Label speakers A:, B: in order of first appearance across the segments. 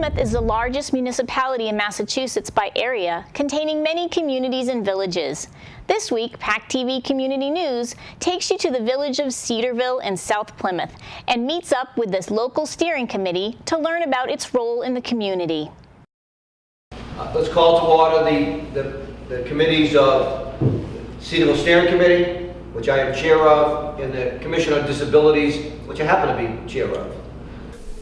A: Plymouth is the largest municipality in Massachusetts by area, containing many communities and villages. This week, PACTV Community News takes you to the village of Cedarville in South Plymouth and meets up with this local steering committee to learn about its role in the community.
B: Let's call to order the committees of Cedarville Steering Committee, which I am chair of, and the Commission on Disabilities, which I happen to be chair of.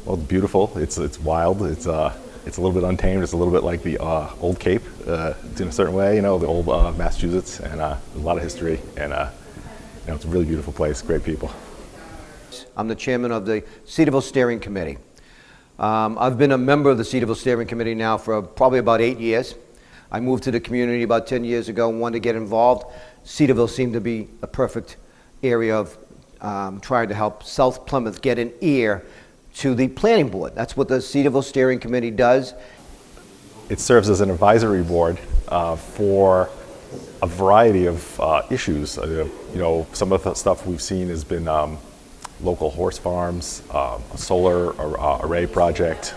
C: Well, it's beautiful. It's wild. It's a little bit untamed. It's a little bit like the old Cape in a certain way, you know, the old Massachusetts, and a lot of history. And you know, it's a really beautiful place. Great people.
B: I'm the chairman of the Cedarville Steering Committee. I've been a member of the Cedarville Steering Committee now for probably about 8 years. I moved to the community about 10 years ago and wanted to get involved. Cedarville seemed to be a perfect area of trying to help South Plymouth get an ear to the planning board. That's what the Cedarville Steering Committee does.
C: It serves as an advisory board for a variety of issues. You know, some of the stuff we've seen has been local horse farms, a solar array project,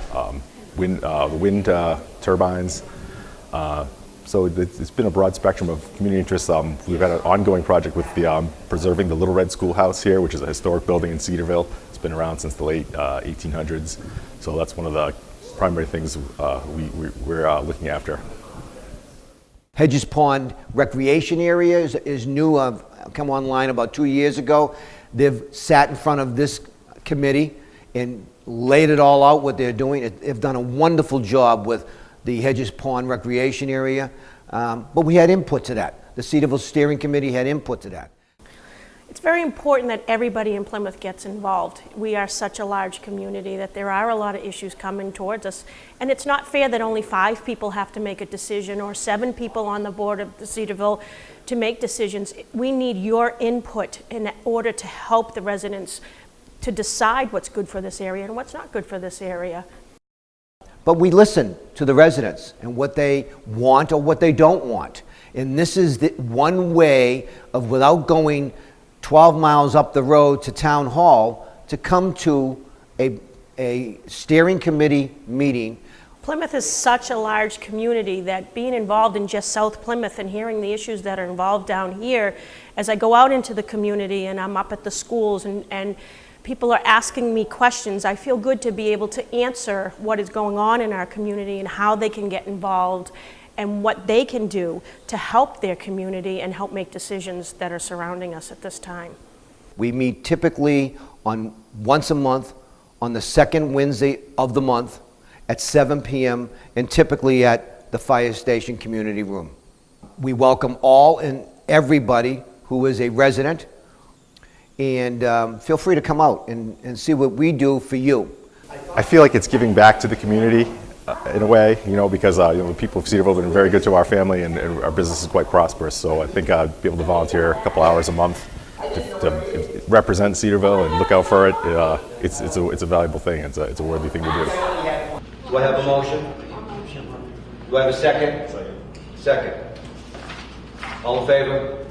C: wind turbines. So it's been a broad spectrum of community interests. We've had an ongoing project with the preserving the Little Red Schoolhouse here, which is a historic building in Cedarville. It's been around since the late 1800s. So that's one of the primary things we're looking after.
B: Hedges Pond Recreation Area is new, come online about 2 years ago. They've sat in front of this committee and laid it all out what they're doing. They've done a wonderful job with the Hedges Pond Recreation Area, but we had input to that. The Cedarville Steering Committee had input to that.
D: It's very important that everybody in Plymouth gets involved. We are such a large community that there are a lot of issues coming towards us, and it's not fair that only 5 people have to make a decision or 7 people on the board of the Cedarville to make decisions. We need your input in order to help the residents to decide what's good for this area and what's not good for this area.
B: But we listen to the residents and what they want or what they don't want. And this is the one way of, without going 12 miles up the road to Town Hall, to come to a steering committee meeting.
D: Plymouth is such a large community that being involved in just South Plymouth and hearing the issues that are involved down here, as I go out into the community and I'm up at the schools and people are asking me questions, I feel good to be able to answer what is going on in our community and how they can get involved and what they can do to help their community and help make decisions that are surrounding us at this time.
B: We meet typically on once a month on the second Wednesday of the month at 7 p.m. and typically at the fire station community room. We welcome all and everybody who is a resident, and feel free to come out and see what we do for you.
C: I feel like it's giving back to the community in a way, you know, because you know, the people of Cedarville have been very good to our family, and our business is quite prosperous. So I think I'd be able to volunteer a couple hours a month to represent Cedarville and look out for it. It's a valuable thing. It's a worthy thing to do.
B: Do I have a motion? Do I have a second? Second. All in favor?